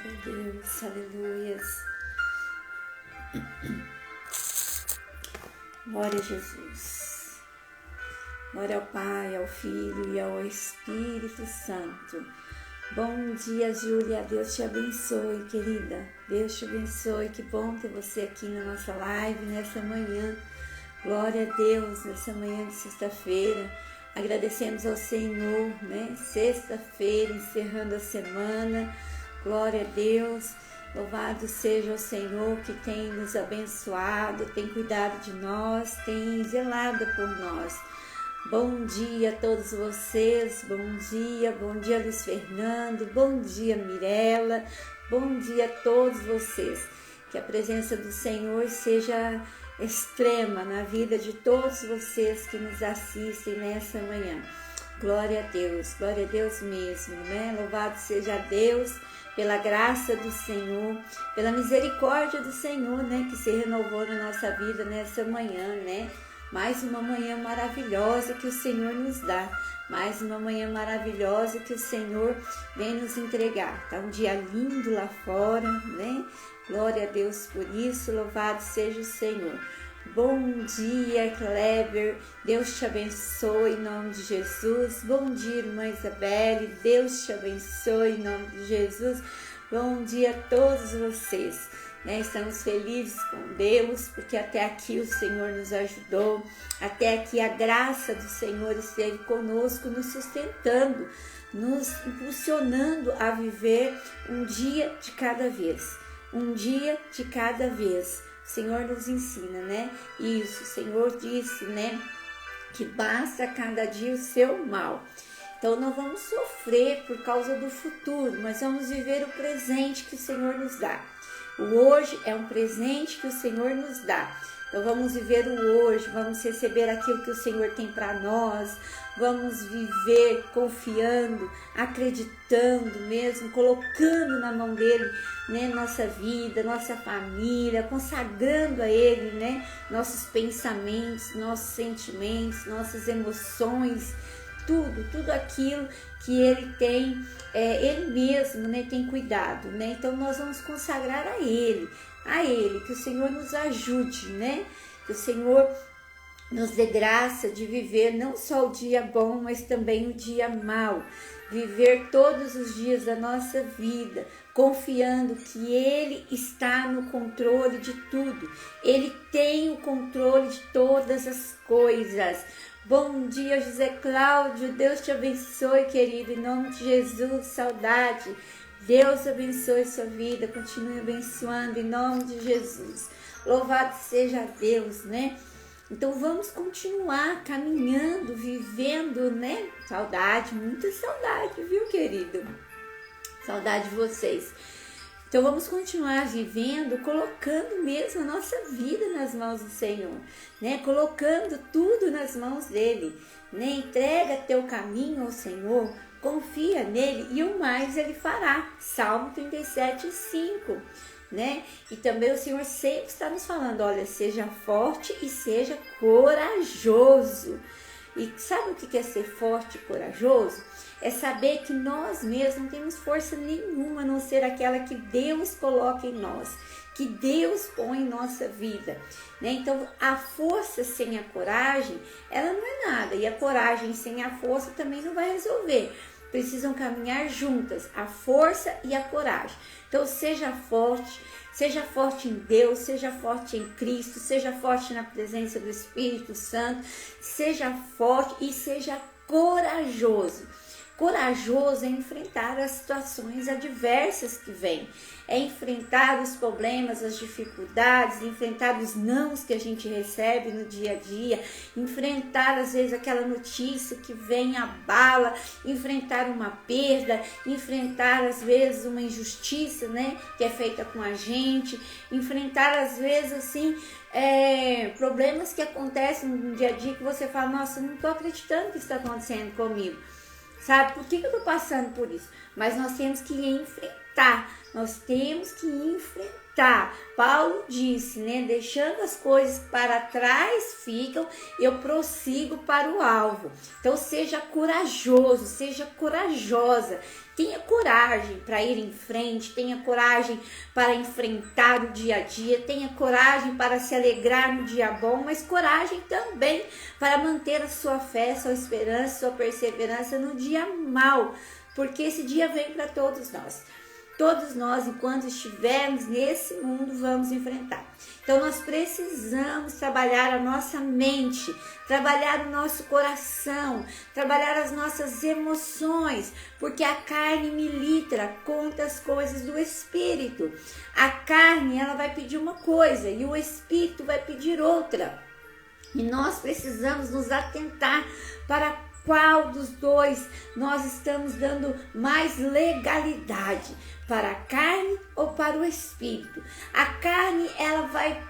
a Deus, aleluias. Glória a Jesus. Glória ao Pai, ao Filho e ao Espírito Santo. Bom dia, Júlia. Deus te abençoe, querida. Deus te abençoe. Que bom ter você aqui na nossa live nessa manhã. Glória a Deus, nessa manhã de sexta-feira. Agradecemos ao Senhor, né? Sexta-feira, encerrando a semana. Glória a Deus. Louvado seja o Senhor que tem nos abençoado, tem cuidado de nós, tem zelado por nós. Bom dia a todos vocês, bom dia Luiz Fernando, bom dia Mirella, bom dia a todos vocês. Que a presença do Senhor seja extrema na vida de todos vocês que nos assistem nessa manhã. Glória a Deus mesmo, né? Louvado seja Deus pela graça do Senhor, pela misericórdia do Senhor, né? Que se renovou na nossa vida nessa manhã, né? Mais uma manhã maravilhosa que o Senhor nos dá. Mais uma manhã maravilhosa que o Senhor vem nos entregar. Tá um dia lindo lá fora, né? Glória a Deus por isso, louvado seja o Senhor. Bom dia, Kleber, Deus te abençoe em nome de Jesus. Bom dia, irmã Isabelle, Deus te abençoe em nome de Jesus. Bom dia a todos vocês, né? Estamos felizes com Deus, porque até aqui o Senhor nos ajudou, até aqui a graça do Senhor esteve conosco, nos sustentando, nos impulsionando a viver um dia de cada vez, um dia de cada vez. O Senhor nos ensina, né? Isso, o Senhor disse, né? Que basta cada dia o seu mal. Então não vamos sofrer por causa do futuro, mas vamos viver o presente que o Senhor nos dá. O hoje é um presente que o Senhor nos dá. Então vamos viver o hoje, vamos receber aquilo que o Senhor tem para nós, vamos viver confiando, acreditando mesmo, colocando na mão dele, né, nossa vida, nossa família, consagrando a ele, né, nossos pensamentos, nossos sentimentos, nossas emoções, tudo aquilo que ele tem, ele mesmo, né, tem cuidado, né? Então nós vamos consagrar a ele, que o Senhor nos ajude, né? Que o Senhor nos dê graça de viver não só o dia bom, mas também o dia mau. Viver todos os dias da nossa vida, confiando que Ele está no controle de tudo. Ele tem o controle de todas as coisas. Bom dia, José Cláudio. Deus te abençoe, querido. Em nome de Jesus, saudade. Deus abençoe sua vida. Continue abençoando em nome de Jesus. Louvado seja Deus, né? Então vamos continuar caminhando, vivendo, né? Saudade, muita saudade, viu, querido? Saudade de vocês. Então vamos continuar vivendo, colocando mesmo a nossa vida nas mãos do Senhor, né? Colocando tudo nas mãos dele, né? Entrega teu caminho ao Senhor, confia nele e o mais ele fará. Salmo 37:5. Né? E também o Senhor sempre está nos falando, olha, seja forte e seja corajoso. E sabe o que é ser forte e corajoso? É saber que nós mesmos não temos força nenhuma, a não ser aquela que Deus coloca em nós, que Deus põe em nossa vida, né? Então a força sem a coragem, ela não é nada, e a coragem sem a força também não vai resolver. Precisam caminhar juntas, a força e a coragem. Então seja forte em Deus, seja forte em Cristo, seja forte na presença do Espírito Santo, seja forte e seja corajoso. Corajoso é enfrentar as situações adversas que vêm, é enfrentar os problemas, as dificuldades, enfrentar os nãos que a gente recebe no dia a dia, enfrentar às vezes aquela notícia que vem abala, enfrentar uma perda, enfrentar às vezes uma injustiça, né, que é feita com a gente, enfrentar às vezes assim problemas que acontecem no dia a dia que você fala, nossa, não estou acreditando que isso está acontecendo comigo. Sabe, por que eu estou passando por isso? Mas nós temos que enfrentar, tá. Paulo disse, né? Deixando as coisas para trás ficam, eu prossigo para o alvo. Então seja corajoso, seja corajosa. Tenha coragem para ir em frente, tenha coragem para enfrentar o dia a dia, tenha coragem para se alegrar no dia bom, mas coragem também para manter a sua fé, sua esperança, sua perseverança no dia mau, porque esse dia vem para todos nós. Todos nós, enquanto estivermos nesse mundo, vamos enfrentar. Então, nós precisamos trabalhar a nossa mente, trabalhar o nosso coração, trabalhar as nossas emoções, porque a carne milita contra as coisas do Espírito. A carne, ela vai pedir uma coisa e o Espírito vai pedir outra. E nós precisamos nos atentar para qual dos dois nós estamos dando mais legalidade, para a carne ou para o Espírito. A carne, ela vai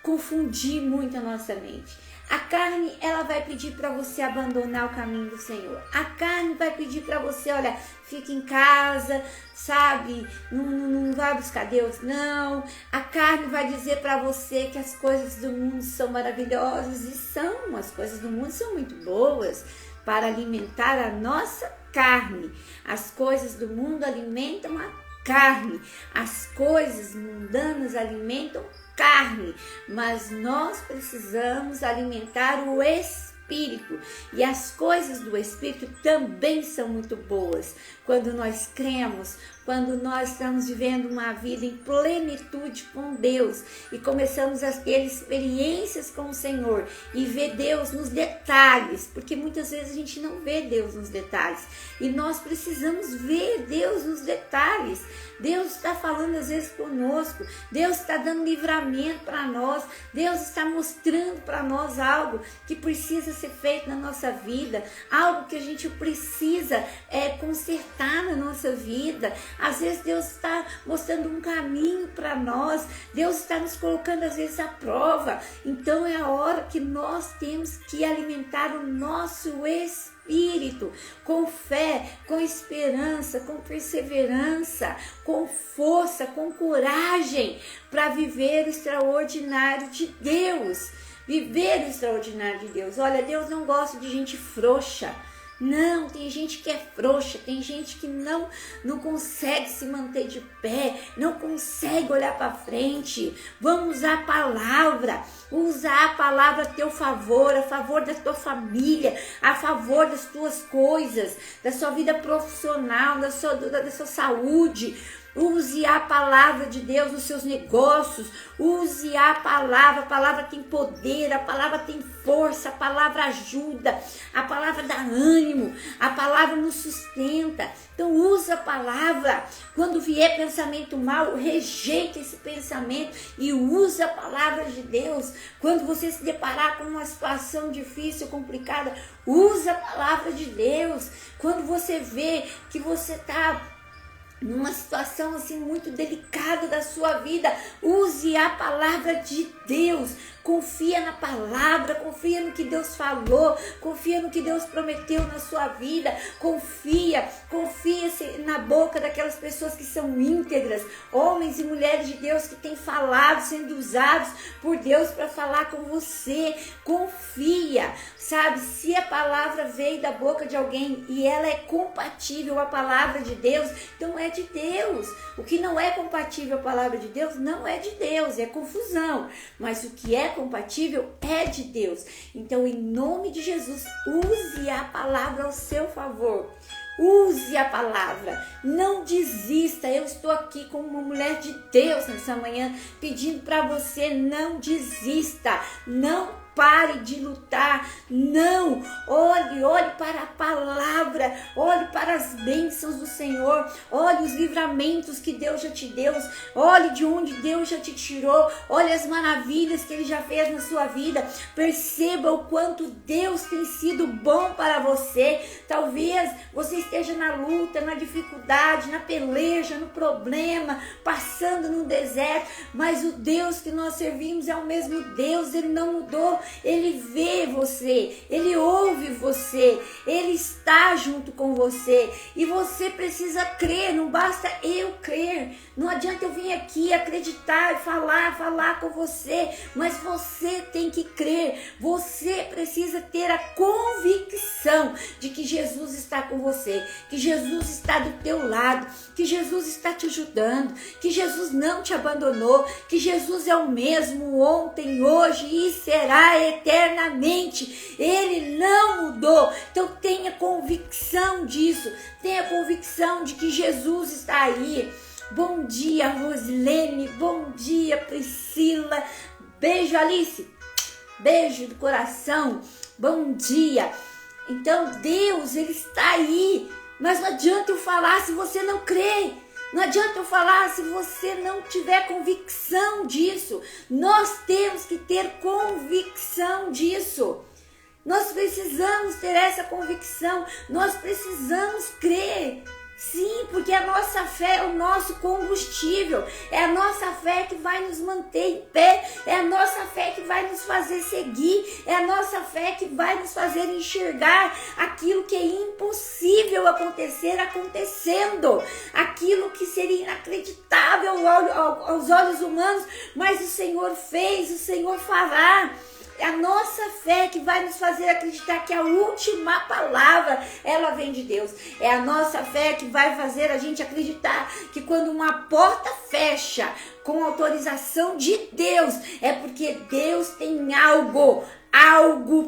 confundir muito a nossa mente. A carne, ela vai pedir para você abandonar o caminho do Senhor. A carne vai pedir para você, olha, fica em casa, sabe? Não vai buscar Deus, não. A carne vai dizer para você que as coisas do mundo são maravilhosas, e são, as coisas do mundo são muito boas para alimentar a nossa carne. As coisas do mundo alimentam a carne, as coisas mundanas alimentam carne, mas nós precisamos alimentar o Espírito, e as coisas do Espírito também são muito boas. Quando nós cremos, quando nós estamos vivendo uma vida em plenitude com Deus e começamos a ter experiências com o Senhor e ver Deus nos detalhes, porque muitas vezes a gente não vê Deus nos detalhes e nós precisamos ver Deus nos detalhes. Deus está falando às vezes conosco, Deus está dando livramento para nós, Deus está mostrando para nós algo que precisa ser feito na nossa vida, algo que a gente precisa consertar na nossa vida. Às vezes Deus está mostrando um caminho para nós, Deus está nos colocando às vezes à prova. Então é a hora que nós temos que alimentar o nosso Espírito com fé, com esperança, com perseverança, com força, com coragem para viver o extraordinário de Deus. Viver o extraordinário de Deus. Olha, Deus não gosta de gente frouxa. Não, tem gente que é frouxa, tem gente que não consegue se manter de pé, não consegue olhar para frente. Vamos usar a palavra, usar a palavra a teu favor, a favor da tua família, a favor das tuas coisas, da sua vida profissional, da sua saúde. Use a palavra de Deus nos seus negócios, use a palavra tem poder, a palavra tem força, a palavra ajuda, a palavra dá ânimo, a palavra nos sustenta. Então usa a palavra. Quando vier pensamento mau, rejeita esse pensamento e usa a palavra de Deus. Quando você se deparar com uma situação difícil, complicada, usa a palavra de Deus. Quando você vê que você está numa situação assim muito delicada da sua vida, use a palavra de Deus. Confia na palavra, confia no que Deus falou, confia no que Deus prometeu na sua vida, confia na boca daquelas pessoas que são íntegras, homens e mulheres de Deus que têm falado, sendo usados por Deus para falar com você. Confia, sabe? Se a palavra veio da boca de alguém e ela é compatível à palavra de Deus, então é de Deus. O que não é compatível à palavra de Deus não é de Deus, é confusão. Mas o que é compatível é de Deus. Então, em nome de Jesus, use a palavra ao seu favor. Use a palavra, não desista. Eu estou aqui como uma mulher de Deus nessa manhã, pedindo para você: não desista, não pare de lutar, não. Olhe para a palavra, olhe para as bênçãos do Senhor, olhe os livramentos que Deus já te deu, olhe de onde Deus já te tirou, olhe as maravilhas que Ele já fez na sua vida. Perceba o quanto Deus tem sido bom para você. Talvez você esteja na luta, na dificuldade, na peleja, no problema, passando no deserto, mas o Deus que nós servimos é o mesmo Deus, Ele não mudou. Ele vê você, Ele ouve você, Ele está junto com você e você precisa crer. Não basta eu crer, Não adianta eu vir aqui acreditar e falar com você, mas você tem que crer. Você precisa ter a convicção de que Jesus está com você, que Jesus está do teu lado, que Jesus está te ajudando, que Jesus não te abandonou, que Jesus é o mesmo ontem, hoje e será eternamente. Ele não mudou. Então tenha convicção disso, tenha convicção de que Jesus está aí. Bom dia, Rosilene. Bom dia, Priscila. Beijo, Alice. Beijo do coração. Bom dia. Então, Deus, Ele está aí. Mas não adianta eu falar se você não crê. Não adianta eu falar se você não tiver convicção disso. Nós temos que ter convicção disso. Nós precisamos ter essa convicção. Nós precisamos crer. Sim, porque a nossa fé é o nosso combustível, é a nossa fé que vai nos manter em pé, é a nossa fé que vai nos fazer seguir, é a nossa fé que vai nos fazer enxergar aquilo que é impossível acontecer acontecendo, aquilo que seria inacreditável aos olhos humanos, mas o Senhor fez, o Senhor fará. É a nossa fé que vai nos fazer acreditar que a última palavra, ela vem de Deus. É a nossa fé que vai fazer a gente acreditar que quando uma porta fecha com autorização de Deus, é porque Deus tem algo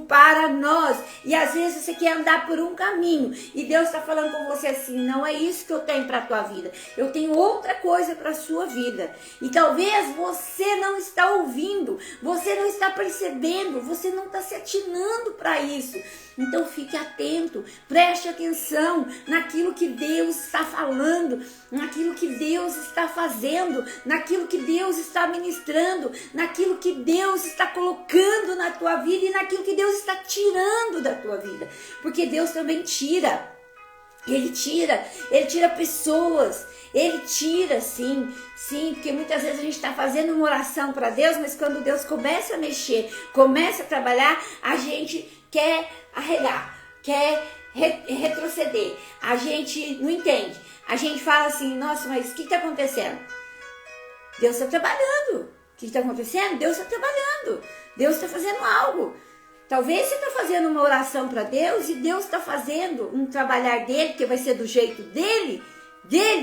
para nós. E às vezes você quer andar por um caminho e Deus está falando com você assim: não é isso que eu tenho para a tua vida, eu tenho outra coisa para a sua vida. E talvez você não está ouvindo, você não está percebendo, você não está se atinando para isso. Então fique atento, preste atenção naquilo que Deus está falando, naquilo que Deus está fazendo, naquilo que Deus está ministrando, naquilo que Deus está colocando na tua vida e naquilo que Deus está tirando da tua vida. Porque Deus também tira. Ele tira pessoas, Ele tira, sim, porque muitas vezes a gente está fazendo uma oração para Deus, mas quando Deus começa a mexer, começa a trabalhar, a gente quer arregar, quer retroceder, a gente não entende, a gente fala assim: nossa, mas o que está acontecendo? Deus está trabalhando. O que está acontecendo? Deus está trabalhando, Deus está fazendo algo. Talvez você está fazendo uma oração para Deus e Deus está fazendo um trabalhar dele, que vai ser do jeito dele,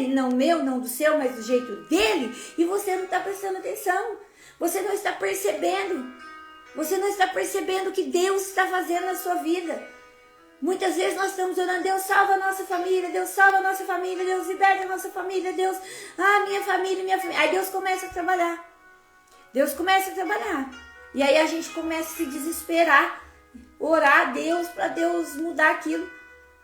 não meu, não do seu, mas do jeito dele, e você não está prestando atenção, você não está percebendo o que Deus está fazendo na sua vida. Muitas vezes nós estamos orando: Deus salva a nossa família, Deus salva a nossa família, Deus liberta a nossa família, Deus, minha família. Aí Deus começa a trabalhar. E aí a gente começa a se desesperar, orar a Deus para Deus mudar aquilo.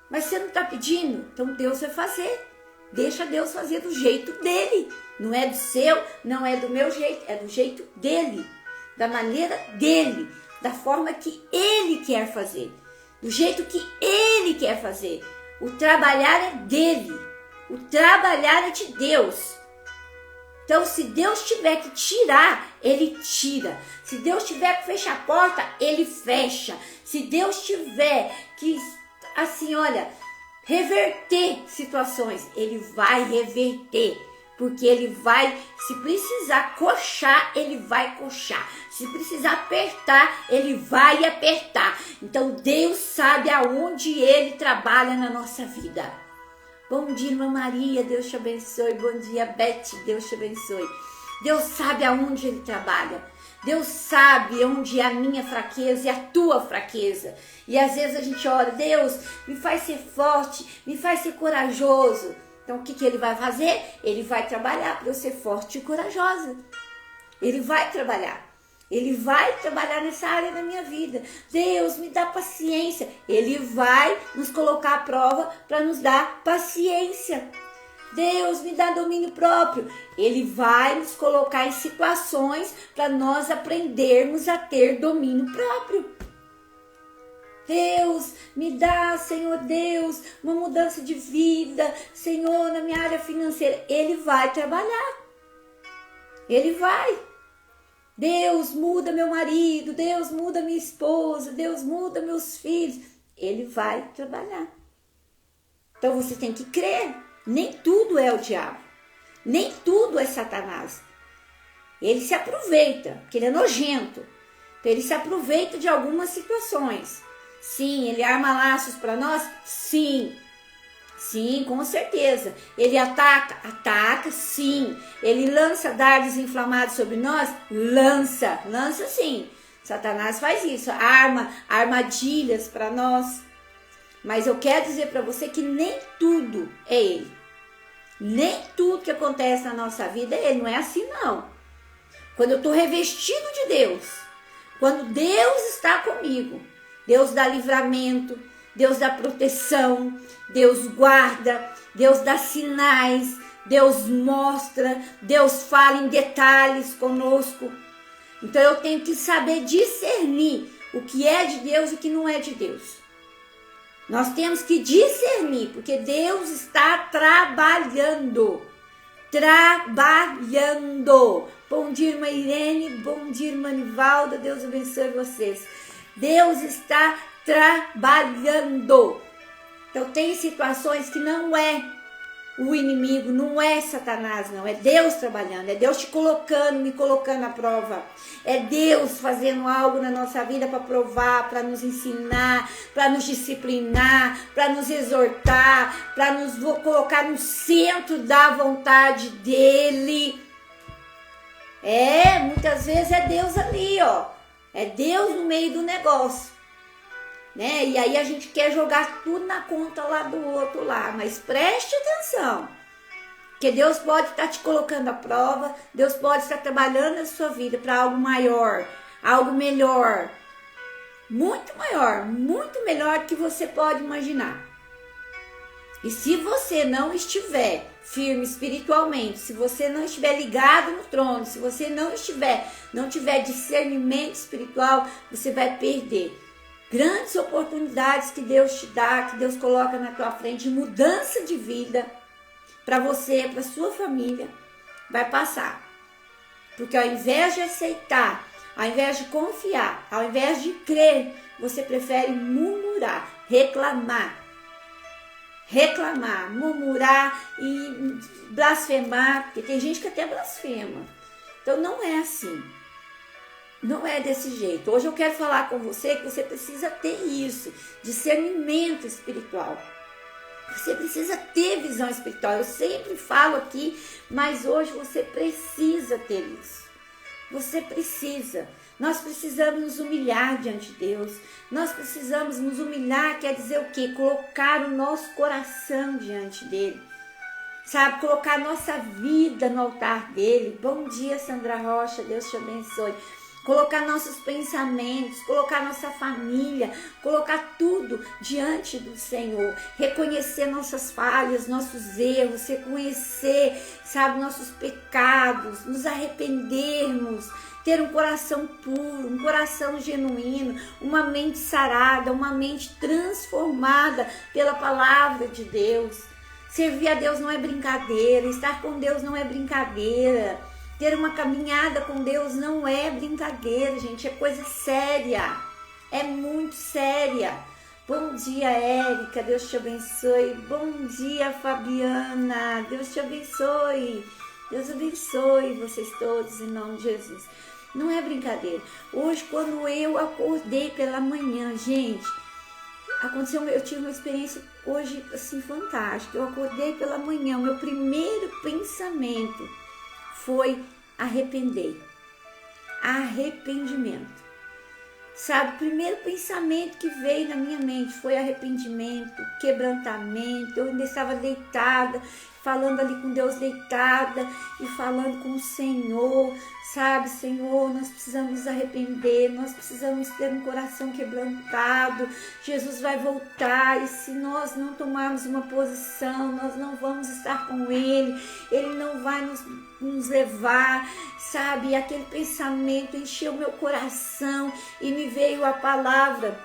Mas você não está pedindo? Então Deus vai fazer. Deixa Deus fazer do jeito dele. Não é do seu, não é do meu jeito, é do jeito dele. Da maneira dele, da forma que ele quer fazer. Do jeito que ele quer fazer. O trabalhar é dele. O trabalhar é de Deus. Então, se Deus tiver que tirar, Ele tira. Se Deus tiver que fechar a porta, Ele fecha. Se Deus tiver que, assim, reverter situações, Ele vai reverter. Porque Ele vai, se precisar coxar, Ele vai coxar. Se precisar apertar, Ele vai apertar. Então, Deus sabe aonde Ele trabalha na nossa vida. Bom dia, irmã Maria, Deus te abençoe. Bom dia, Beth, Deus te abençoe. Deus sabe aonde Ele trabalha. Deus sabe onde é a minha fraqueza e a tua fraqueza. E às vezes a gente ora: Deus, me faz ser forte, me faz ser corajoso. Então o que Ele vai fazer? Ele vai trabalhar para eu ser forte e corajosa. Ele vai trabalhar. Ele vai trabalhar nessa área da minha vida. Deus, me dá paciência. Ele vai nos colocar à prova para nos dar paciência. Deus, me dá domínio próprio. Ele vai nos colocar em situações para nós aprendermos a ter domínio próprio. Deus, me dá, Senhor Deus, uma mudança de vida, Senhor, na minha área financeira. Ele vai trabalhar. Ele vai. Deus, muda meu marido, Deus, muda minha esposa, Deus, muda meus filhos. Ele vai trabalhar. Então você tem que crer. Nem tudo é o diabo. Nem tudo é Satanás. Ele se aproveita, porque ele é nojento. Então ele se aproveita de algumas situações. Sim, ele arma laços para nós? Sim. Sim, com certeza. Ele ataca? Ataca, sim. Ele lança dardos inflamados sobre nós? Lança sim. Satanás faz isso, arma armadilhas para nós. Mas eu quero dizer para você que nem tudo é ele. Nem tudo que acontece na nossa vida é ele. Não é assim, não. Quando eu estou revestido de Deus, quando Deus está comigo, Deus dá livramento, Deus dá proteção, Deus guarda, Deus dá sinais, Deus mostra, Deus fala em detalhes conosco. Então eu tenho que saber discernir o que é de Deus e o que não é de Deus. Nós temos que discernir, porque Deus está trabalhando. Bom dia, irmã Irene, bom dia, irmã Nivalda, Deus abençoe vocês. Deus está trabalhando. Então tem situações que não é o inimigo, não é Satanás, não. É Deus trabalhando, é Deus te colocando, me colocando à prova. É Deus fazendo algo na nossa vida para provar, para nos ensinar, para nos disciplinar, para nos exortar, para nos colocar no centro da vontade dEle. Muitas vezes é Deus ali, ó. É Deus no meio do negócio. Né? E aí a gente quer jogar tudo na conta lá do outro lá, mas preste atenção, que Deus pode estar te colocando à prova, Deus pode estar trabalhando na sua vida para algo maior, algo melhor, muito maior, muito melhor do que você pode imaginar. E se você não estiver firme espiritualmente, se você não estiver ligado no trono, se você não tiver discernimento espiritual, você vai perder grandes oportunidades que Deus te dá, que Deus coloca na tua frente, de mudança de vida para você, para sua família, vai passar. Porque ao invés de aceitar, ao invés de confiar, ao invés de crer, você prefere murmurar, reclamar, murmurar e blasfemar, porque tem gente que até blasfema. Então não é assim. Não é desse jeito. Hoje eu quero falar com você que você precisa ter isso, discernimento espiritual. Você precisa ter visão espiritual. Eu sempre falo aqui, mas hoje você precisa ter isso. Você precisa. Nós precisamos nos humilhar diante de Deus. Nós precisamos nos humilhar, quer dizer o quê? Colocar o nosso coração diante dele. Sabe, colocar a nossa vida no altar dele. Bom dia, Sandra Rocha, Deus te abençoe. Colocar nossos pensamentos, colocar nossa família, colocar tudo diante do Senhor. Reconhecer nossas falhas, nossos erros, reconhecer, sabe, nossos pecados, nos arrependermos, ter um coração puro, um coração genuíno, uma mente sarada, uma mente transformada pela palavra de Deus. Servir a Deus não é brincadeira, estar com Deus não é brincadeira. Ter uma caminhada com Deus não é brincadeira, gente, é coisa séria, é muito séria. Bom dia, Érica, Deus te abençoe. Bom dia, Fabiana, Deus te abençoe. Deus abençoe vocês todos em nome de Jesus. Não é brincadeira. Hoje, quando eu acordei pela manhã, gente, eu tive uma experiência hoje assim fantástica. Eu acordei pela manhã, o meu primeiro pensamento foi arrependimento. Sabe, o primeiro pensamento que veio na minha mente foi arrependimento, quebrantamento. Eu ainda estava deitada, falando ali com Deus deitada e falando com o Senhor, sabe, Senhor, nós precisamos nos arrepender, nós precisamos ter um coração quebrantado, Jesus vai voltar e se nós não tomarmos uma posição, nós não vamos estar com Ele, Ele não vai nos levar, sabe, e aquele pensamento encheu meu coração e me veio a palavra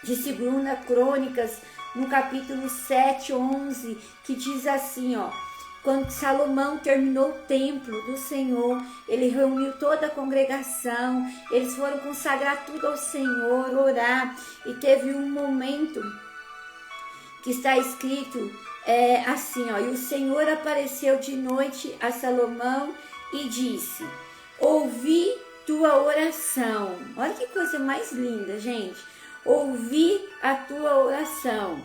de 2 Crônicas, no capítulo 7, 11, que diz assim, ó: quando Salomão terminou o templo do Senhor, ele reuniu toda a congregação, eles foram consagrar tudo ao Senhor, orar, e teve um momento que está escrito assim, ó, e o Senhor apareceu de noite a Salomão e disse: ouvi tua oração. Olha que coisa mais linda, gente. Ouvi a tua oração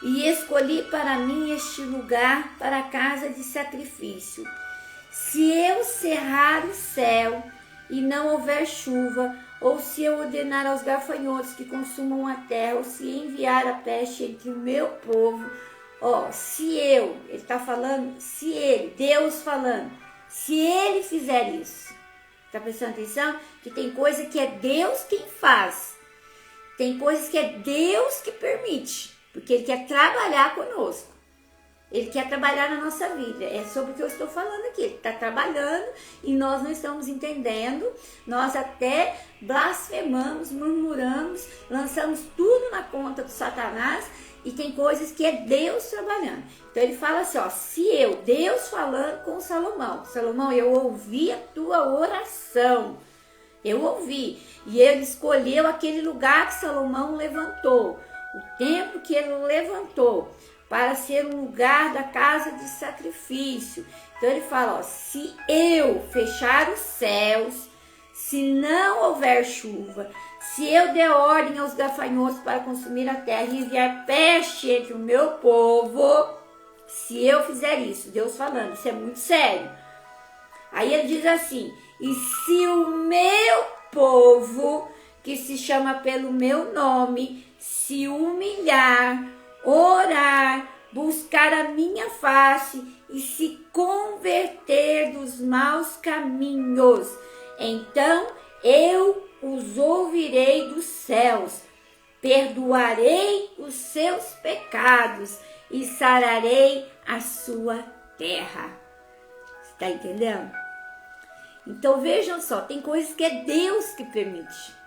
e escolhi para mim este lugar para a casa de sacrifício. Se eu cerrar o céu e não houver chuva, ou se eu ordenar aos gafanhotos que consumam a terra, ou se enviar a peste entre o meu povo, ele está falando, Deus falando, se ele fizer isso, está prestando atenção? Que tem coisa que é Deus quem faz, tem coisas que é Deus que permite, porque ele quer trabalhar conosco. Ele quer trabalhar na nossa vida. É sobre o que eu estou falando aqui. Ele está trabalhando e nós não estamos entendendo. Nós até blasfemamos, murmuramos, lançamos tudo na conta do Satanás. E tem coisas que é Deus trabalhando. Então ele fala assim, Deus falando com Salomão. Salomão, eu ouvi a tua oração. Eu ouvi. E ele escolheu aquele lugar que Salomão levantou. O templo que ele levantou para ser um lugar da casa de sacrifício. Então ele fala, se eu fechar os céus, se não houver chuva, se eu der ordem aos gafanhotos para consumir a terra e enviar peste entre o meu povo, se eu fizer isso, Deus falando, isso é muito sério. Aí ele diz assim, e se o meu povo, que se chama pelo meu nome, se humilhar, orar, buscar a minha face e se converter dos maus caminhos, então eu os ouvirei dos céus, perdoarei os seus pecados e sararei a sua terra. Está entendendo? Então vejam só, tem coisas que é Deus que permite.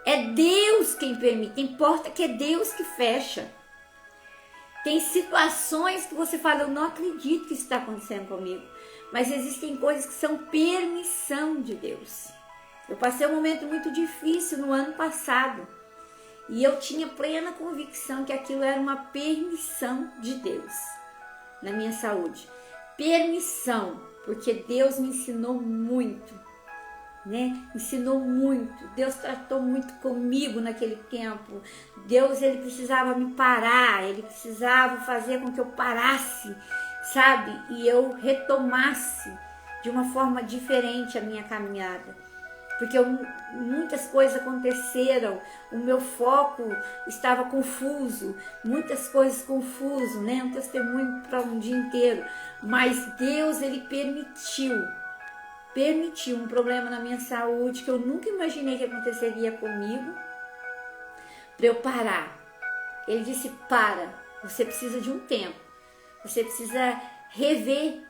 É Deus quem permite, tem porta que é Deus que fecha. Tem situações que você fala, eu não acredito que isso está acontecendo comigo. Mas existem coisas que são permissão de Deus. Eu passei um momento muito difícil no ano passado. E eu tinha plena convicção que aquilo era uma permissão de Deus na minha saúde. Permissão, porque Deus me ensinou muito. Ensinou muito. Deus tratou muito comigo naquele tempo. Deus, ele precisava me parar, ele precisava fazer com que eu parasse, sabe? E eu retomasse de uma forma diferente a minha caminhada. Porque muitas coisas aconteceram, o meu foco estava confuso, muitas coisas confusas, um testemunho para um dia inteiro. Mas Deus, ele permitiu um problema na minha saúde que eu nunca imaginei que aconteceria comigo, para eu parar. Ele disse, você precisa de um tempo, você precisa rever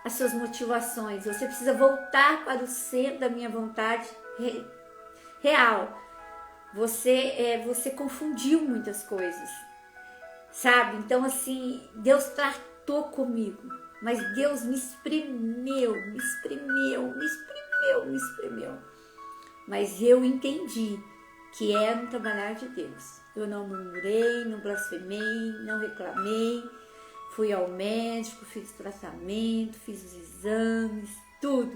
as suas motivações, você precisa voltar para o centro da minha vontade real. Você confundiu muitas coisas, sabe? Então assim, Deus tratou comigo. Mas Deus me espremeu. Mas eu entendi que era um trabalhar de Deus. Eu não murmurei, não blasfemei, não reclamei. Fui ao médico, fiz tratamento, fiz os exames, tudo.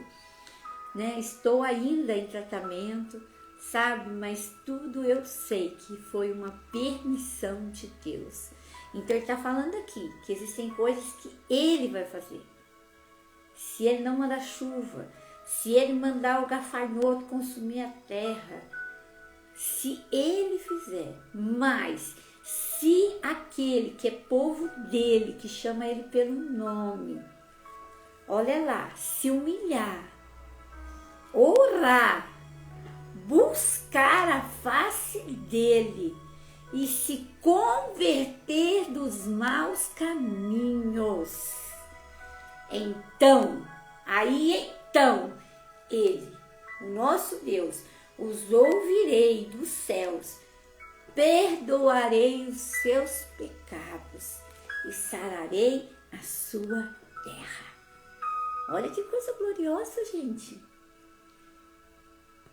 Estou ainda em tratamento, sabe? Mas tudo eu sei que foi uma permissão de Deus. Então ele está falando aqui que existem coisas que ele vai fazer. Se ele não mandar chuva, se ele mandar o gafanhoto consumir a terra, se ele fizer, mas se aquele que é povo dele, que chama ele pelo nome, olha lá, se humilhar, orar, buscar a face dele, e se converter dos maus caminhos. Então, ele, o nosso Deus, os ouvirei dos céus, perdoarei os seus pecados e sararei a sua terra. Olha que coisa gloriosa, gente.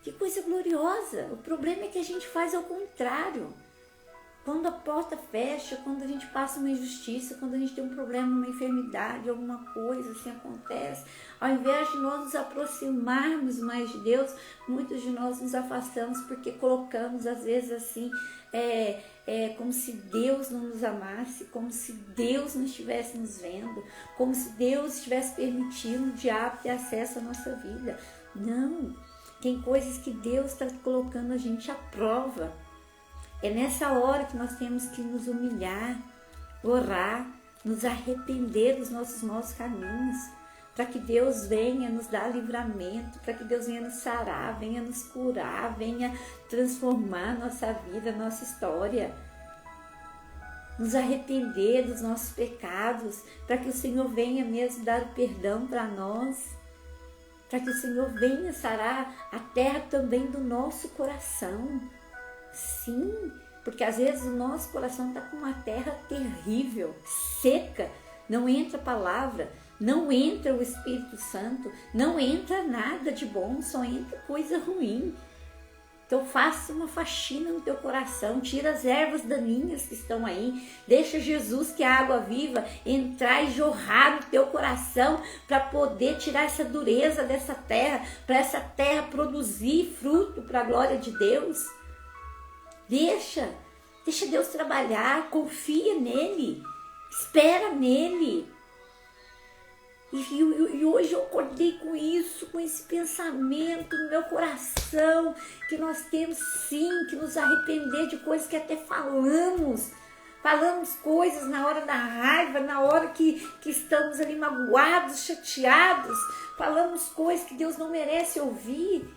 Que coisa gloriosa. O problema é que a gente faz ao contrário. Quando a porta fecha, quando a gente passa uma injustiça, quando a gente tem um problema, uma enfermidade, alguma coisa assim acontece, ao invés de nós nos aproximarmos mais de Deus, muitos de nós nos afastamos porque colocamos às vezes assim, como se Deus não nos amasse, como se Deus não estivesse nos vendo, como se Deus estivesse permitindo o diabo ter acesso à nossa vida. Não, tem coisas que Deus está colocando a gente à prova. É nessa hora que nós temos que nos humilhar, orar, nos arrepender dos nossos maus caminhos, para que Deus venha nos dar livramento, para que Deus venha nos sarar, venha nos curar, venha transformar nossa vida, nossa história. Nos arrepender dos nossos pecados, para que o Senhor venha mesmo dar o perdão para nós, para que o Senhor venha sarar a terra também do nosso coração. Sim, porque às vezes o nosso coração está com uma terra terrível, seca, não entra palavra, não entra o Espírito Santo, não entra nada de bom, só entra coisa ruim. Então faça uma faxina no teu coração, tira as ervas daninhas que estão aí, deixa Jesus, que é a água viva, entrar e jorrar no teu coração para poder tirar essa dureza dessa terra, para essa terra produzir fruto para a glória de Deus. Deixa Deus trabalhar, confia nele, espera nele. E hoje eu acordei com isso, com esse pensamento no meu coração, que nós temos sim que nos arrepender de coisas que até falamos coisas na hora da raiva, na hora que estamos ali magoados, chateados, falamos coisas que Deus não merece ouvir.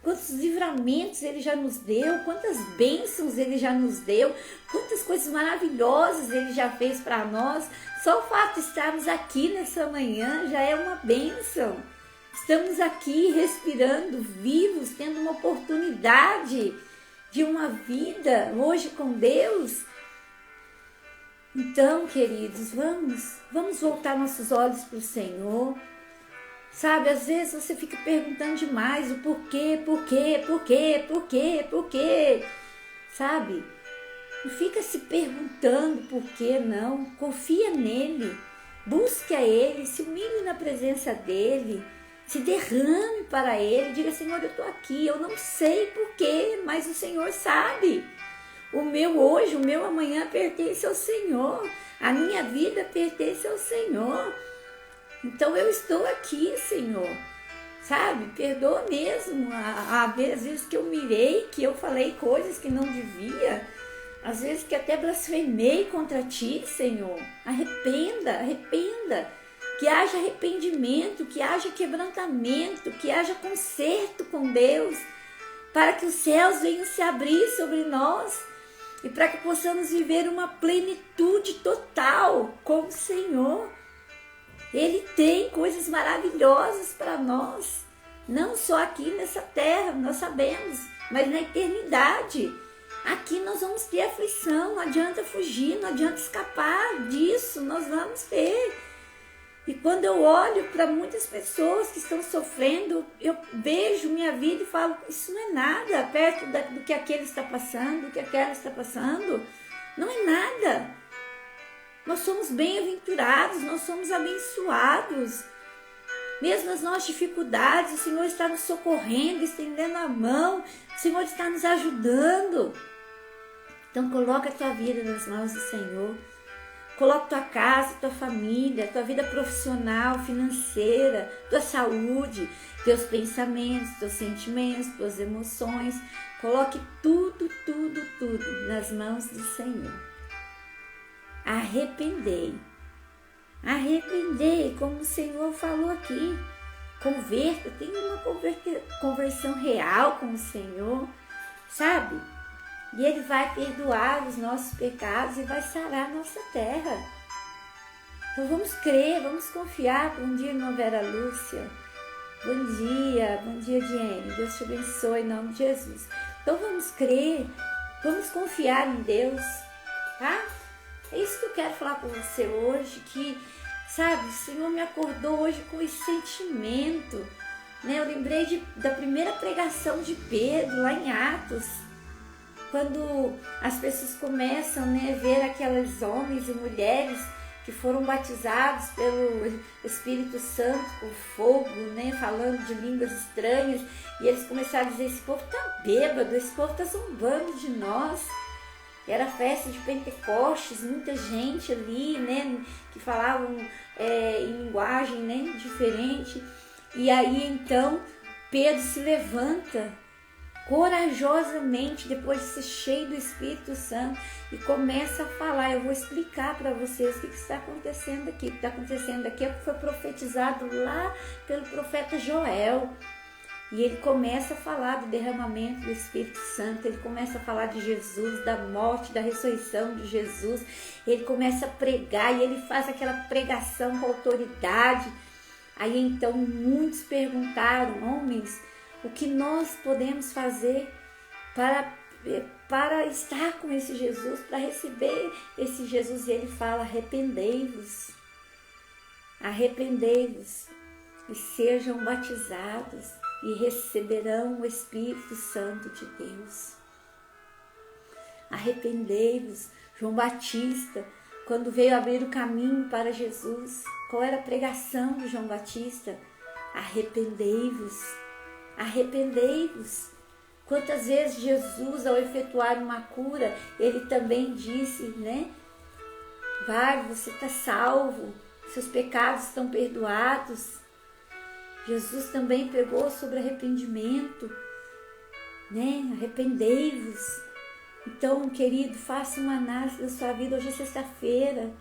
Quantos livramentos Ele já nos deu, quantas bênçãos Ele já nos deu, quantas coisas maravilhosas Ele já fez para nós. Só o fato de estarmos aqui nessa manhã já é uma bênção. Estamos aqui respirando, vivos, tendo uma oportunidade de uma vida hoje com Deus. Então, queridos, vamos voltar nossos olhos para o Senhor. Sabe, às vezes você fica perguntando demais o porquê, sabe? Não fica se perguntando por quê, não. Confia nele, busque a ele, se humilhe na presença dele, se derrame para ele, diga: Senhor, eu estou aqui, eu não sei porquê, mas o Senhor sabe. O meu hoje, o meu amanhã pertence ao Senhor, a minha vida pertence ao Senhor. Então eu estou aqui, Senhor, sabe? Perdoa mesmo às vezes que eu mirei, que eu falei coisas que não devia, às vezes que até blasfemei contra Ti, Senhor. Arrependa, que haja arrependimento, que haja quebrantamento, que haja conserto com Deus, para que os céus venham se abrir sobre nós e para que possamos viver uma plenitude total com o Senhor. Ele tem coisas maravilhosas para nós, não só aqui nessa terra, nós sabemos, mas na eternidade. Aqui nós vamos ter aflição, não adianta fugir, não adianta escapar disso, nós vamos ter. E quando eu olho para muitas pessoas que estão sofrendo, eu vejo minha vida e falo: isso não é nada perto do que aquele está passando, do que aquela está passando, não é nada. Nós somos bem-aventurados, nós somos abençoados. Mesmo nas nossas dificuldades, o Senhor está nos socorrendo, estendendo a mão, o Senhor está nos ajudando. Então coloca a tua vida nas mãos do Senhor. Coloca tua casa, tua família, tua vida profissional, financeira, tua saúde, teus pensamentos, teus sentimentos, tuas emoções. Coloque tudo nas mãos do Senhor. Arrependei, como o Senhor falou aqui. Converta, tenha uma conversão real com o Senhor, sabe? E Ele vai perdoar os nossos pecados e vai sarar a nossa terra. Então vamos crer, vamos confiar. Bom dia, irmã Vera Lúcia. Bom dia, Diene. Deus te abençoe em nome de Jesus. Então vamos crer, vamos confiar em Deus, tá? É isso que eu quero falar com você hoje, que, sabe, o Senhor me acordou hoje com esse sentimento, né? Eu lembrei da primeira pregação de Pedro, lá em Atos, quando as pessoas começam, né, a ver aqueles homens e mulheres que foram batizados pelo Espírito Santo com fogo, né, falando de línguas estranhas, e eles começaram a dizer: esse povo tá bêbado, esse povo tá zombando de nós. Era festa de Pentecostes, muita gente ali, né, que falavam em linguagem, né, diferente. E aí então Pedro se levanta corajosamente, depois de ser cheio do Espírito Santo, e começa a falar. Eu vou explicar para vocês o que está acontecendo aqui. O que está acontecendo aqui é o que foi profetizado lá pelo profeta Joel. E ele começa a falar do derramamento do Espírito Santo, ele começa a falar de Jesus, da morte, da ressurreição de Jesus. Ele começa a pregar e ele faz aquela pregação com autoridade. Aí então muitos perguntaram: homens, o que nós podemos fazer para estar com esse Jesus, para receber esse Jesus? E ele fala: arrependei-vos e sejam batizados e receberão o Espírito Santo de Deus. Arrependei-vos. João Batista, quando veio abrir o caminho para Jesus, qual era a pregação de João Batista? Arrependei-vos. Arrependei-vos. Quantas vezes Jesus, ao efetuar uma cura, ele também disse, né? Vai, você está salvo, seus pecados estão perdoados. Jesus também pregou sobre arrependimento, né? Arrependei-vos. Então, querido, faça uma análise da sua vida. Hoje é sexta-feira,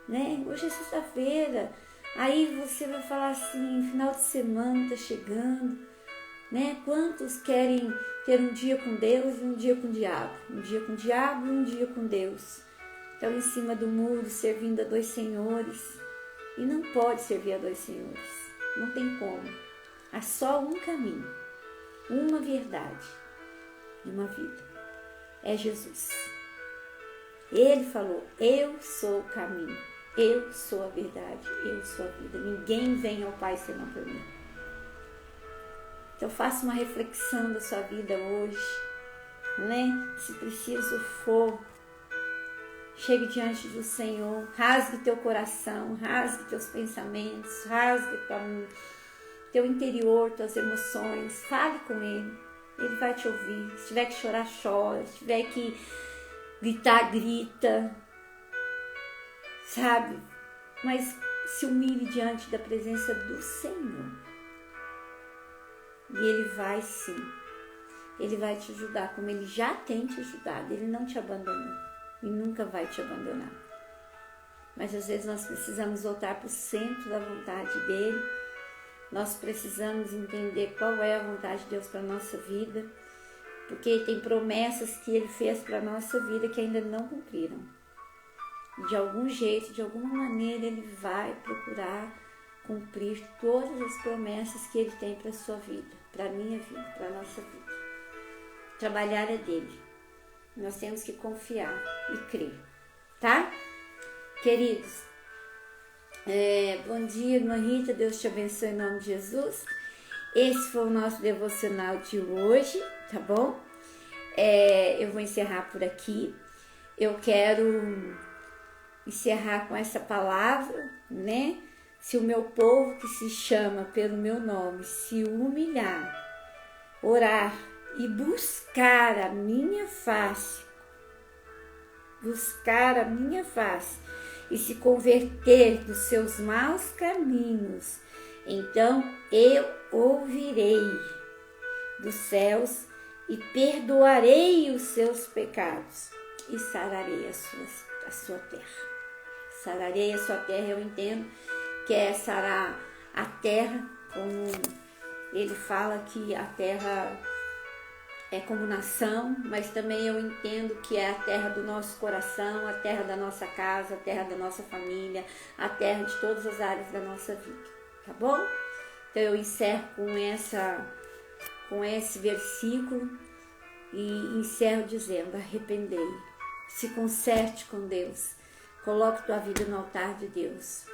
né? Hoje é sexta-feira. Aí você vai falar assim: final de semana está chegando, né? Quantos querem ter um dia com Deus e um dia com o diabo? Um dia com o diabo e um dia com Deus. Estão em cima do muro servindo a dois senhores. E não pode servir a dois senhores. Não tem como. Há só um caminho, uma verdade e uma vida. É Jesus. Ele falou: eu sou o caminho, eu sou a verdade, eu sou a vida. Ninguém vem ao Pai senão por mim. Então faça uma reflexão da sua vida hoje, né? Se preciso for, chegue diante do Senhor, rasgue teu coração, rasgue teus pensamentos, rasgue teu interior, tuas emoções, fale com Ele, Ele vai te ouvir. Se tiver que chorar, chora, se tiver que gritar, grita, sabe? Mas se humilhe diante da presença do Senhor. E Ele vai sim, Ele vai te ajudar, como Ele já tem te ajudado. Ele não te abandonou e nunca vai te abandonar. Mas às vezes nós precisamos voltar para o centro da vontade dEle. Nós precisamos entender qual é a vontade de Deus para a nossa vida, porque tem promessas que Ele fez para a nossa vida que ainda não cumpriram. De algum jeito, de alguma maneira, Ele vai procurar cumprir todas as promessas que Ele tem para a sua vida, para a minha vida, para a nossa vida. Trabalhar é dEle. Nós temos que confiar e crer, tá? Queridos, bom dia, irmã Rita, Deus te abençoe em nome de Jesus. Esse foi o nosso devocional de hoje, tá bom? Eu vou encerrar por aqui. Eu quero encerrar com essa palavra, né? Se o meu povo que se chama pelo meu nome se humilhar, orar e buscar a minha face, e se converter dos seus maus caminhos, então eu ouvirei dos céus e perdoarei os seus pecados e sararei a sua terra. Sararei a sua terra, eu entendo que é sarar a terra, como ele fala que a terra é como nação, mas também eu entendo que é a terra do nosso coração, a terra da nossa casa, a terra da nossa família, a terra de todas as áreas da nossa vida, tá bom? Então eu encerro com esse versículo e encerro dizendo: arrependei, se conserte com Deus, coloque tua vida no altar de Deus,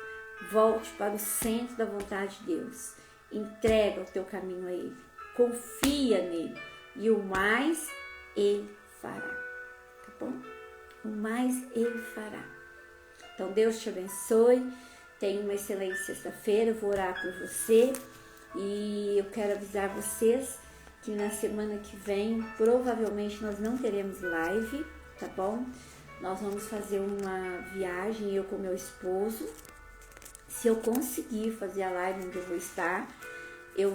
volte para o centro da vontade de Deus, entrega o teu caminho a Ele, confia nele, e o mais Ele fará, tá bom? O mais Ele fará. Então Deus te abençoe, tenha uma excelente sexta-feira, eu vou orar por você e eu quero avisar vocês que na semana que vem provavelmente nós não teremos live, tá bom? Nós vamos fazer uma viagem, eu com meu esposo. Se eu conseguir fazer a live onde eu vou estar, eu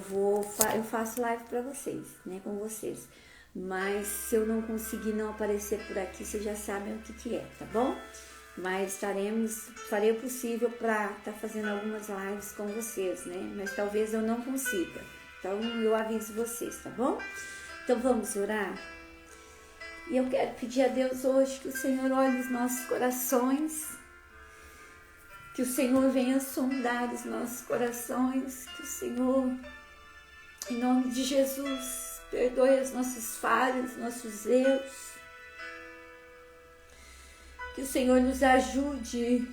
faço live para vocês, né, com vocês. Mas se eu não conseguir não aparecer por aqui, vocês já sabem o que é, tá bom? Mas farei o possível para estar fazendo algumas lives com vocês, né? Mas talvez eu não consiga. Então eu aviso vocês, tá bom? Então vamos orar? E eu quero pedir a Deus hoje que o Senhor olhe os nossos corações, que o Senhor venha sondar os nossos corações, que o Senhor, em nome de Jesus, perdoe as nossas falhas, nossos erros, que o Senhor nos ajude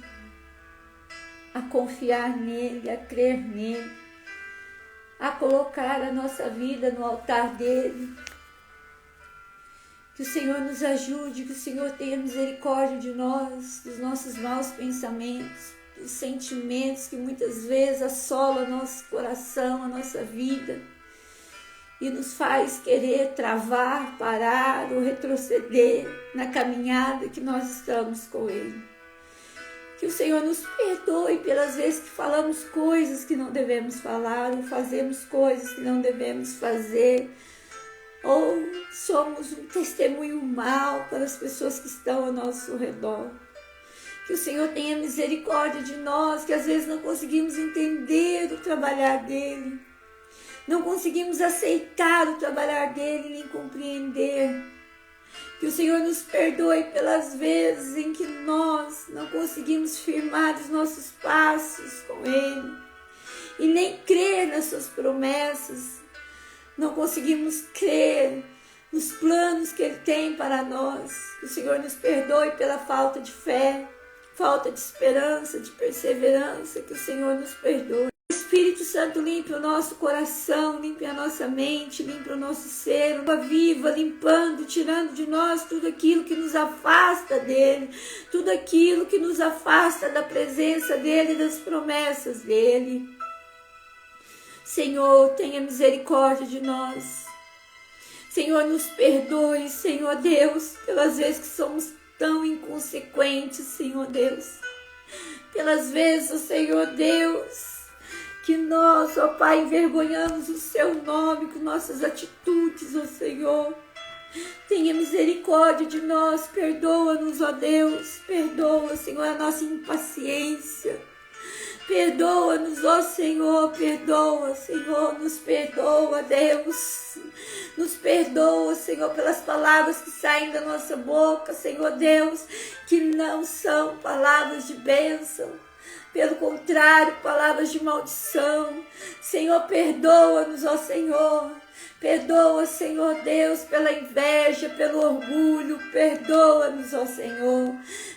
a confiar nele, a crer nele, a colocar a nossa vida no altar dele. Que o Senhor nos ajude, que o Senhor tenha misericórdia de nós, dos nossos maus pensamentos, dos sentimentos que muitas vezes assolam nosso coração, a nossa vida e nos faz querer travar, parar ou retroceder na caminhada que nós estamos com Ele. Que o Senhor nos perdoe pelas vezes que falamos coisas que não devemos falar ou fazemos coisas que não devemos fazer, ou somos um testemunho mau para as pessoas que estão ao nosso redor. Que o Senhor tenha misericórdia de nós, que às vezes não conseguimos entender o trabalhar dEle, não conseguimos aceitar o trabalhar dEle, nem compreender. Que o Senhor nos perdoe pelas vezes em que nós não conseguimos firmar os nossos passos com Ele e nem crer nas suas promessas. Não conseguimos crer nos planos que Ele tem para nós. Que o Senhor nos perdoe pela falta de fé, falta de esperança, de perseverança. Que o Senhor nos perdoe. Espírito Santo, limpe o nosso coração, limpe a nossa mente, limpe o nosso ser, uma viva, limpando, tirando de nós tudo aquilo que nos afasta dEle, tudo aquilo que nos afasta da presença dEle e das promessas dEle. Senhor, tenha misericórdia de nós. Senhor, nos perdoe, Senhor Deus, pelas vezes que somos tão inconsequentes, Senhor Deus. Pelas vezes, Senhor Deus, que nós, ó Pai, envergonhamos o Seu nome com nossas atitudes, ó Senhor. Tenha misericórdia de nós, perdoa-nos, ó Deus. Perdoa, Senhor, a nossa impaciência. Perdoa-nos, ó Senhor, perdoa, Senhor, nos perdoa, Deus. Nos perdoa, Senhor, pelas palavras que saem da nossa boca, Senhor Deus, que não são palavras de bênção. Pelo contrário, palavras de maldição. Senhor, perdoa-nos, ó Senhor. Perdoa, Senhor Deus, pela inveja, pelo orgulho. Perdoa-nos, ó Senhor.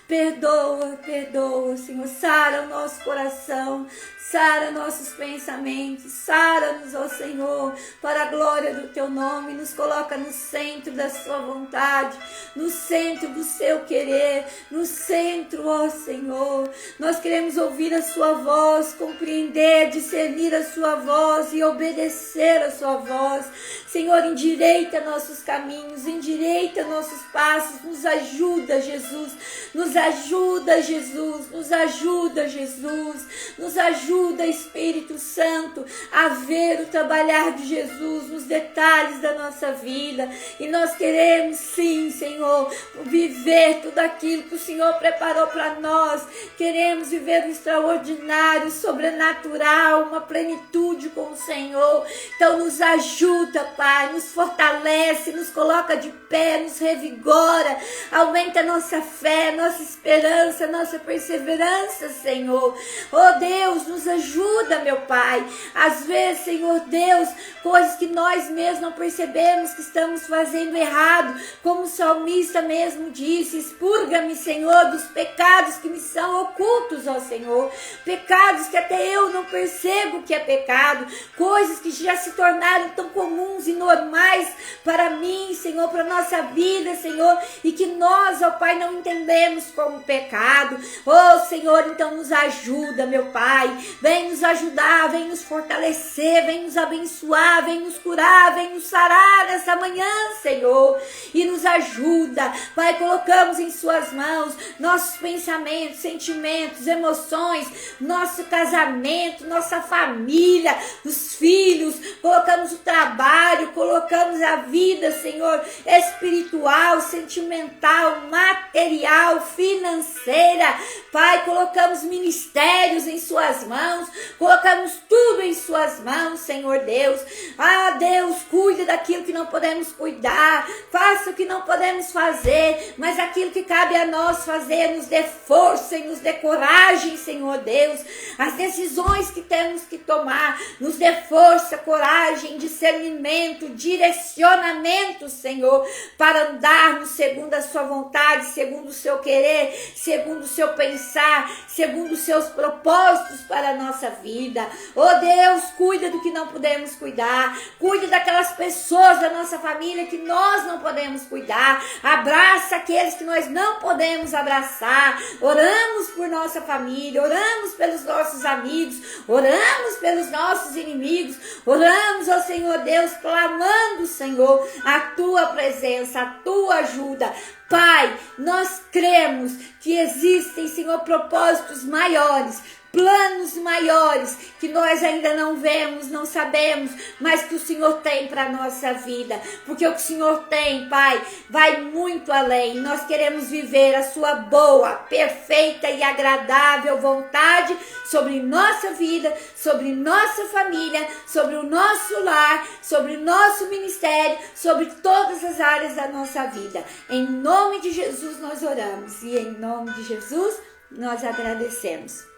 Perdoa, perdoa, Senhor. Sara o nosso coração. Sara nossos pensamentos, sara-nos, ó Senhor, para a glória do Teu nome, nos coloca no centro da Sua vontade, no centro do Seu querer, no centro, ó Senhor. Nós queremos ouvir a Sua voz, compreender, discernir a Sua voz e obedecer a Sua voz. Senhor, endireita nossos caminhos, endireita nossos passos, nos ajuda, Jesus, nos ajuda, Jesus, nos ajuda, Jesus, nos ajuda, Espírito Santo, a ver o trabalhar de Jesus nos detalhes da nossa vida. E nós queremos sim, Senhor, viver tudo aquilo que o Senhor preparou para nós. Queremos viver o extraordinário, o sobrenatural, uma plenitude com o Senhor. Então nos ajuda, Pai, nos fortalece, nos coloca de pé, nos revigora, aumenta a nossa fé, nossa esperança, nossa perseverança, Senhor. Oh Deus, nos ajuda, meu Pai. Às vezes, Senhor Deus, coisas que nós mesmos não percebemos que estamos fazendo errado, como o salmista mesmo disse: expurga-me, Senhor, dos pecados que me são ocultos, ó Senhor, pecados que até eu não percebo que é pecado, coisas que já se tornaram tão comuns comuns e normais para mim, Senhor, para nossa vida, Senhor, e que nós, ó Pai, não entendemos como pecado. Oh, Senhor, então nos ajuda, meu Pai, vem nos ajudar, vem nos fortalecer, vem nos abençoar, vem nos curar, vem nos sarar nessa manhã, Senhor, e nos ajuda, Pai, colocamos em suas mãos nossos pensamentos, sentimentos, emoções, nosso casamento, nossa família, os filhos, colocamos o trabalho, colocamos a vida, Senhor, espiritual, sentimental, material, financeira, Pai, colocamos ministérios em suas mãos, colocamos tudo em suas mãos, Senhor Deus. Ah, Deus, cuide daquilo que não podemos cuidar, faça o que não podemos fazer, mas aquilo que cabe a nós fazer, nos dê força e nos dê coragem, Senhor Deus. As decisões que temos que tomar, nos dê força, coragem, discernimento, direcionamento, Senhor, para andarmos segundo a sua vontade, segundo o seu querer, segundo o seu pensar, segundo os seus propósitos para a nossa vida. Oh Deus, cuida do que não podemos cuidar, cuida daquelas pessoas da nossa família que nós não podemos cuidar, abraça aqueles que nós não podemos abraçar. Oramos por nossa família, oramos pelos nossos amigos, oramos pelos nossos inimigos, oramos ao Senhor Deus, clamando, Senhor, a tua presença, a tua ajuda. Pai, nós cremos que existem, Senhor, propósitos maiores, planos maiores que nós ainda não vemos, não sabemos, mas que o Senhor tem para a nossa vida, porque o que o Senhor tem, Pai, vai muito além. Nós queremos viver a sua boa, perfeita e agradável vontade sobre nossa vida, sobre nossa família, sobre o nosso lar, sobre o nosso ministério, sobre todas as áreas da nossa vida. Em nome de Jesus nós oramos e em nome de Jesus nós agradecemos.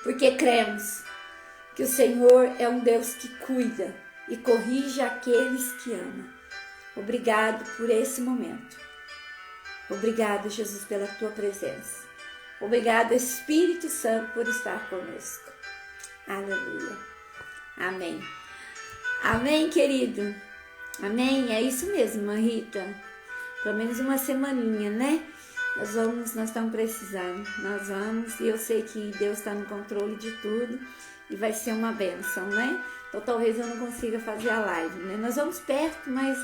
Porque cremos que o Senhor é um Deus que cuida e corrige aqueles que ama. Obrigado por esse momento. Obrigado, Jesus, pela tua presença. Obrigado, Espírito Santo, por estar conosco. Aleluia. Amém. Amém, querido. Amém. É isso mesmo, Rita. Pelo menos uma semaninha, né? Nós estamos precisando, nós vamos, e eu sei que Deus está no controle de tudo e vai ser uma bênção, né? Então talvez eu não consiga fazer a live, né? Nós vamos perto, mas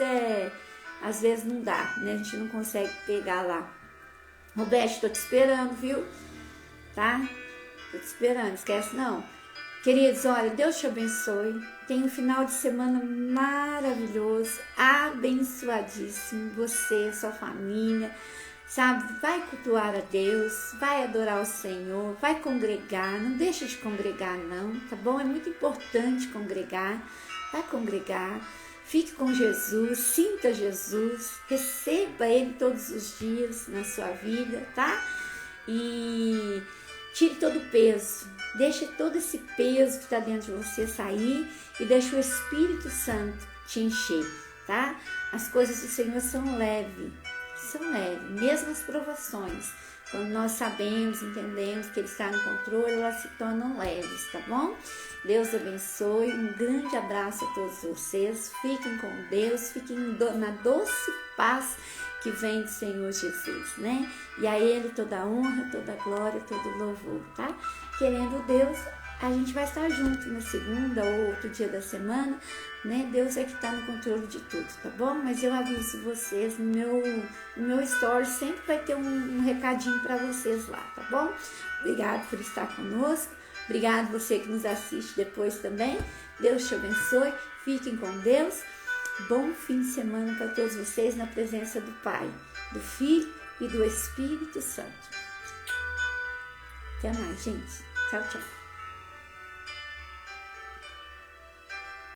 às vezes não dá, né? A gente não consegue pegar lá. Roberto, tô te esperando, viu? Tá? Tô te esperando, esquece não. Queridos, olha, Deus te abençoe. Tenha um final de semana maravilhoso, abençoadíssimo, você, sua família. Sabe, vai cultuar a Deus, vai adorar o Senhor, vai congregar, não deixa de congregar não, tá bom? É muito importante congregar, vai congregar, fique com Jesus, sinta Jesus, receba Ele todos os dias na sua vida, tá? E tire todo o peso, deixe todo esse peso que está dentro de você sair e deixe o Espírito Santo te encher, tá? As coisas do Senhor são leves, mesmo as provações, quando nós sabemos, entendemos que Ele está no controle, elas se tornam leves, tá bom? Deus abençoe, um grande abraço a todos vocês, fiquem com Deus, fiquem na doce paz que vem do Senhor Jesus, né? E a Ele toda a honra, toda a glória, todo o louvor, tá? Querendo Deus, a gente vai estar junto na segunda ou outro dia da semana, né? Deus é que está no controle de tudo, tá bom? Mas eu aviso vocês, no meu story sempre vai ter um recadinho para vocês lá, tá bom? Obrigado por estar conosco, obrigado você que nos assiste depois também. Deus te abençoe, fiquem com Deus. Bom fim de semana para todos vocês na presença do Pai, do Filho e do Espírito Santo. Até mais, gente. Tchau, tchau.